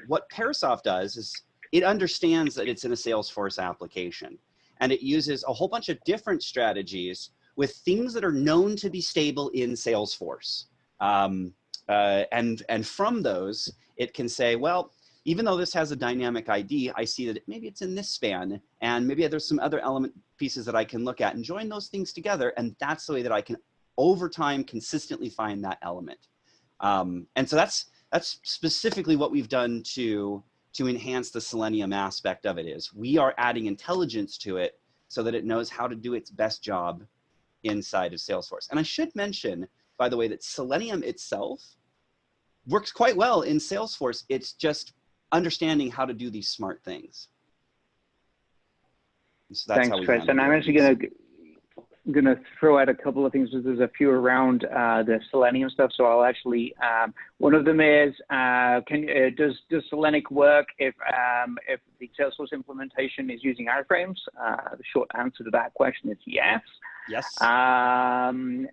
Speaker 2: what Parasoft does is it understands that it's in a Salesforce application, and it uses a whole bunch of different strategies with things that are known to be stable in Salesforce. And from those, it can say, well, even though this has a dynamic ID, I see that maybe it's in this span, and maybe there's some other element pieces that I can look at and join those things together. And that's the way that I can, over time, consistently find that element. And so that's specifically what we've done to enhance the Selenium aspect of it. Is we are adding intelligence to it so that it knows how to do its best job inside of Salesforce. And I should mention, by the way, that Selenium itself works quite well in Salesforce. It's just understanding how to do these smart things. So that's
Speaker 1: Thanks, Chris. And I'm actually going to throw out a couple of things. There's a few around the Selenium stuff. So I'll actually, one of them is, does Selenium work if the Salesforce implementation is using iframes? The short answer to that question is yes.
Speaker 2: Yes.
Speaker 1: Can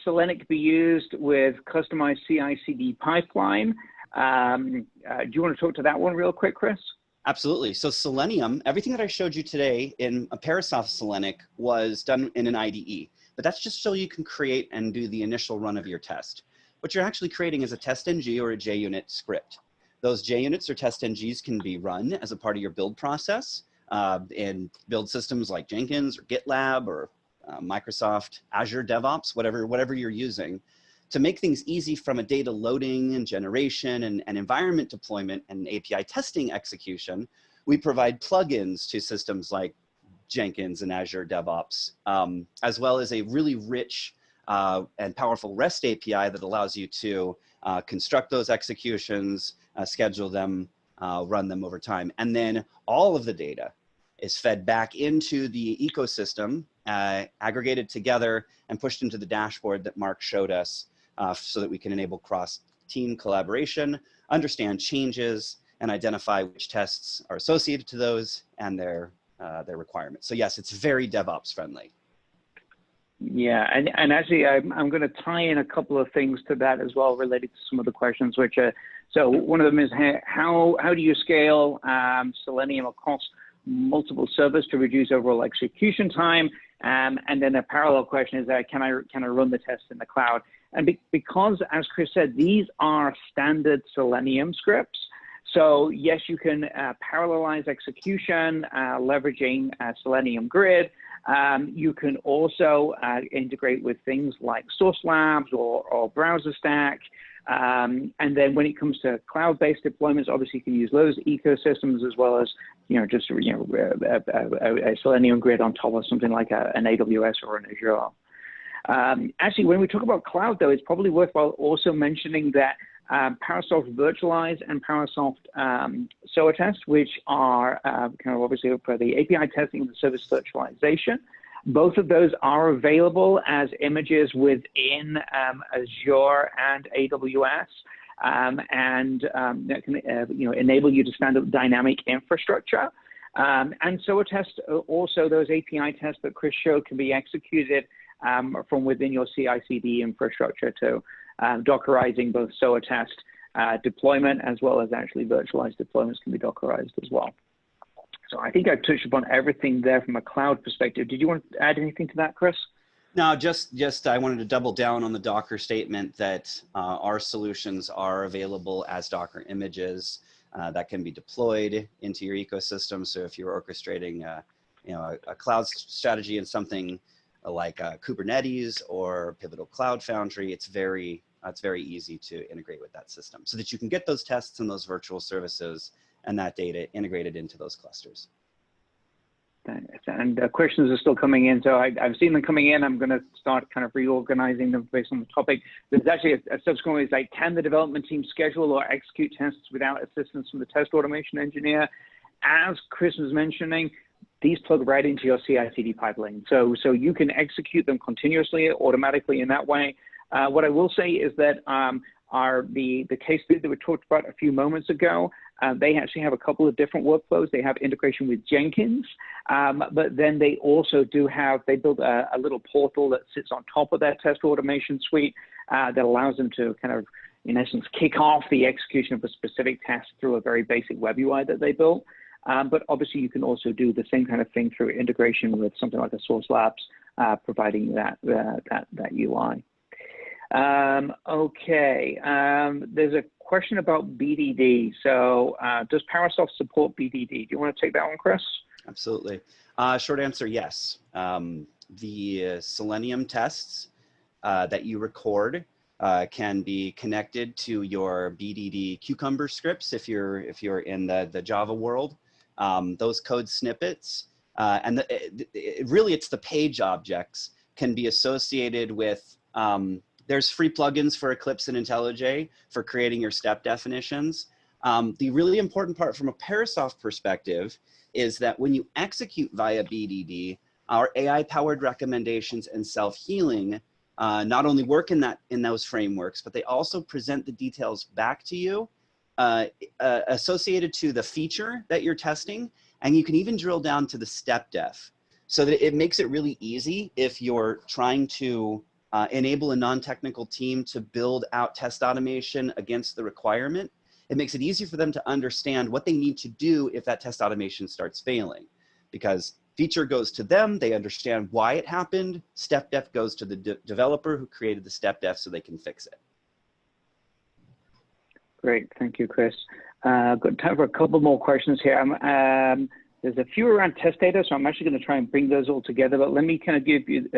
Speaker 1: Selenium be used with customized CI/CD pipeline? Do you want to talk to that one real quick, Chris?
Speaker 2: Absolutely. So Selenium, everything that I showed you today in a Parasoft Selenium was done in an IDE, but that's just so you can create and do the initial run of your test. What you're actually creating is a test-ng or a JUnit script. Those JUnits or test-ngs can be run as a part of your build process in build systems like Jenkins or GitLab or Microsoft Azure DevOps, whatever you're using, to make things easy from a data loading and generation and environment deployment and API testing execution. We provide plugins to systems like Jenkins and Azure DevOps, as well as a really rich and powerful REST API that allows you to construct those executions, schedule them, run them over time. And then all of the data is fed back into the ecosystem, aggregated together and pushed into the dashboard that Mark showed us, so that we can enable cross-team collaboration, understand changes, and identify which tests are associated to those and their requirements. So yes, it's very DevOps friendly.
Speaker 1: Yeah, and actually, I'm going to tie in a couple of things to that as well, related to some of the questions. Which so one of them is how do you scale Selenium across multiple servers to reduce overall execution time? And then a parallel question is can I run the test in the cloud? And because, as Chris said, these are standard Selenium scripts. So yes, you can parallelize execution, leveraging Selenium Grid. You can also integrate with things like Source Labs or Browser Stack. And then when it comes to cloud-based deployments, obviously you can use those ecosystems as well as, just a Selenium Grid on top of something like an AWS or an Azure. Actually, when we talk about cloud, though, it's probably worthwhile also mentioning that Parasoft Virtualize and Parasoft SOA Test, which are kind of obviously for the API testing and the service virtualization, both of those are available as images within Azure and AWS, and that can enable you to stand up dynamic infrastructure. And SOA Test, also those API tests that Chris showed, can be executed from within your CI/CD infrastructure to Dockerizing both SOA Test deployment as well as actually virtualized deployments can be Dockerized as well. So I think I've touched upon everything there from a cloud perspective. Did you want to add anything to that, Chris?
Speaker 2: No, just I wanted to double down on the Docker statement that our solutions are available as Docker images that can be deployed into your ecosystem. So if you're orchestrating a cloud strategy and something like Kubernetes or Pivotal Cloud Foundry, it's very easy to integrate with that system so that you can get those tests and those virtual services and that data integrated into those clusters.
Speaker 1: And questions are still coming in, so I've seen them coming in. I'm going to start kind of reorganizing them based on the topic. There's actually a subsequent one is like, can the development team schedule or execute tests without assistance from the test automation engineer? As Chris was mentioning, these plug right into your CI/CD pipeline, so you can execute them continuously, automatically in that way. What I will say is that the case study that we talked about a few moments ago, they actually have a couple of different workflows. They have integration with Jenkins, but then they also they built a little portal that sits on top of their test automation suite that allows them to kind of, in essence, kick off the execution of a specific test through a very basic web UI that they built. But obviously, you can also do the same kind of thing through integration with something like a Source Labs, providing that UI. Okay, there's a question about BDD. So does PowerSoft support BDD? Do you want to take that one, Chris?
Speaker 2: Absolutely. Short answer, yes. The Selenium tests that you record can be connected to your BDD Cucumber scripts if you're in the Java world. Those code snippets and really it's the page objects can be associated with there's free plugins for Eclipse and IntelliJ for creating your step definitions. The really important part from a PowerSoft perspective is that when you execute via BDD, our AI-powered recommendations and self-healing not only work in those frameworks, but they also present the details back to you associated to the feature that you're testing. And you can even drill down to the step def so that it makes it really easy if you're trying to enable a non-technical team to build out test automation against the requirement. It makes it easy for them to understand what they need to do if that test automation starts failing. Because feature goes to them, they understand why it happened. Step def goes to the developer who created the step def so they can fix it.
Speaker 1: Great, thank you, Chris. Got time for a couple more questions here. There's a few around test data, so I'm actually going to try and bring those all together, but let me kind of give you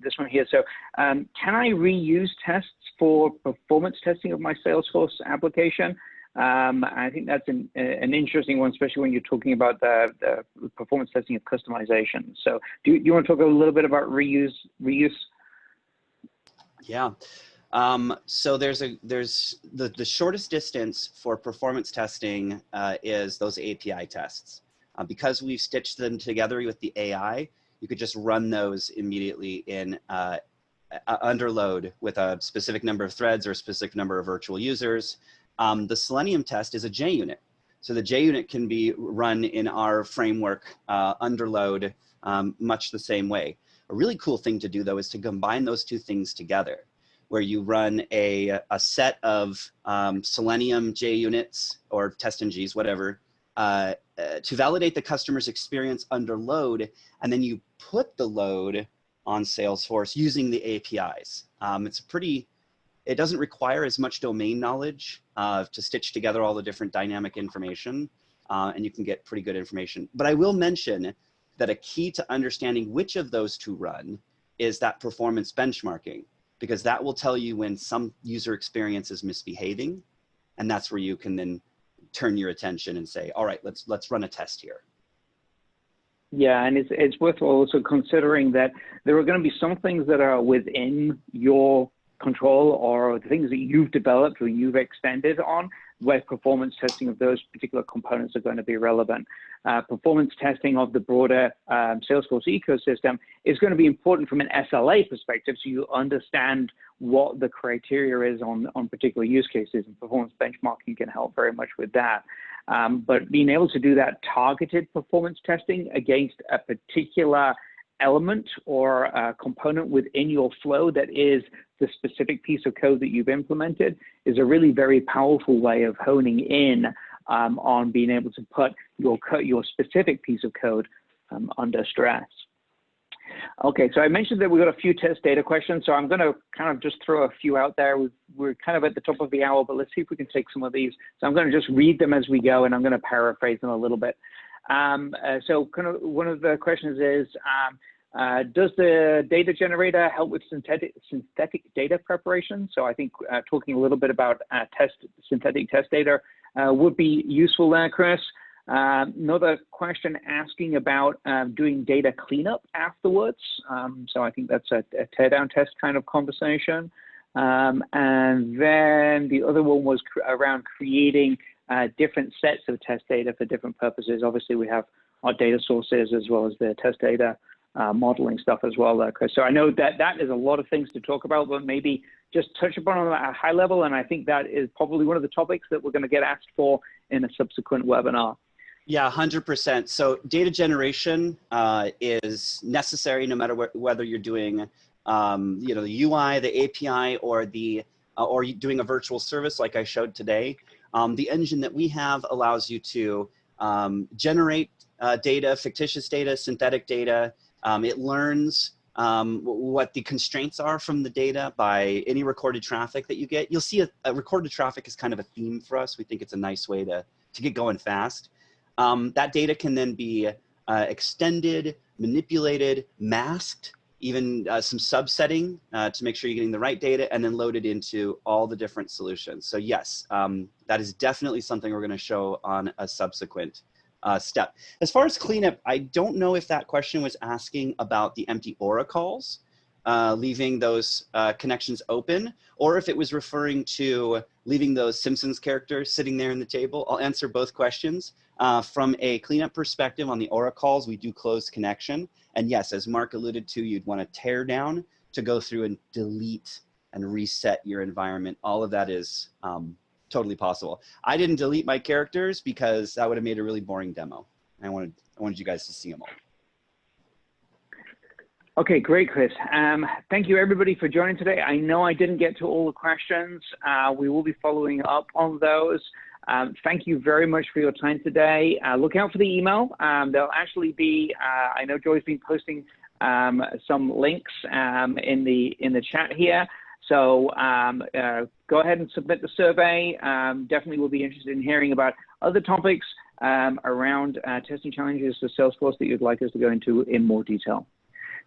Speaker 1: this one here. So can I reuse tests for performance testing of my Salesforce application? I think that's an interesting one, especially when you're talking about the performance testing of customization. So do you want to talk a little bit about reuse?
Speaker 2: Yeah. So there's the shortest distance for performance testing is those API tests. Because we've stitched them together with the AI, you could just run those immediately in underload with a specific number of threads or a specific number of virtual users. The Selenium test is a JUnit. So the JUnit can be run in our framework underload much the same way. A really cool thing to do, though, is to combine those two things together, where you run a set of Selenium JUnits or test NGs, whatever, to validate the customer's experience under load, and then you put the load on Salesforce using the APIs. It doesn't require as much domain knowledge to stitch together all the different dynamic information, and you can get pretty good information. But I will mention that a key to understanding which of those to run is that performance benchmarking, because that will tell you when some user experience is misbehaving, and that's where you can then turn your attention and say, all right, let's run a test here.
Speaker 1: Yeah, and it's worth also considering that there are going to be some things that are within your control or things that you've developed or you've extended on, where performance testing of those particular components are going to be relevant. Performance testing of the broader Salesforce ecosystem is going to be important from an SLA perspective, so you understand what the criteria is on particular use cases, and performance benchmarking can help very much with that. But being able to do that targeted performance testing against a particular element or a component within your flow that is the specific piece of code that you've implemented is a really very powerful way of honing in on being able to put your specific piece of code under stress. Okay, so I mentioned that we've got a few test data questions, so I'm going to kind of just throw a few out there. We're kind of at the top of the hour, but let's see if we can take some of these. So I'm going to just read them as we go, and I'm going to paraphrase them a little bit. So kind of one of the questions is, Does the data generator help with synthetic data preparation? So I think talking a little bit about synthetic test data would be useful there, Chris. Another question asking about doing data cleanup afterwards. So I think that's a teardown test kind of conversation. And then the other one was around creating different sets of test data for different purposes. Obviously, we have our data sources as well as the test data modeling stuff as well there, Chris. So I know that is a lot of things to talk about, but maybe just touch upon it at a high level. And I think that is probably one of the topics that we're going to get asked for in a subsequent webinar.
Speaker 2: Yeah, 100%. So data generation is necessary no matter whether you're doing the UI, the API, or doing a virtual service like I showed today. The engine that we have allows you to generate data, fictitious data, synthetic data. It learns what the constraints are from the data by any recorded traffic that you get. You'll see a recorded traffic is kind of a theme for us. We think it's a nice way to get going fast. That data can then be extended, manipulated, masked, even some subsetting to make sure you're getting the right data, and then loaded into all the different solutions. So yes, that is definitely something we're going to show on a subsequent step. As far as cleanup, I don't know if that question was asking about the empty Aura calls, leaving those connections open, or if it was referring to leaving those Simpsons characters sitting there in the table. I'll answer both questions. From a cleanup perspective on the Aura calls, we do close connection. And yes, as Mark alluded to, you'd want to tear down to go through and delete and reset your environment. All of that is totally possible. I didn't delete my characters because that would have made a really boring demo. I wanted you guys to see them all.
Speaker 1: Okay, great, Chris. Thank you, everybody, for joining today. I know I didn't get to all the questions. We will be following up on those. Thank you very much for your time today. Look out for the email. There'll actually be, I know Joy's been posting some links in the chat here. So go ahead and submit the survey. Definitely will be interested in hearing about other topics around testing challenges for Salesforce that you'd like us to go into in more detail.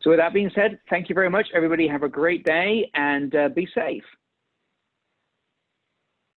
Speaker 1: So with that being said, thank you very much, everybody. Have a great day and be safe.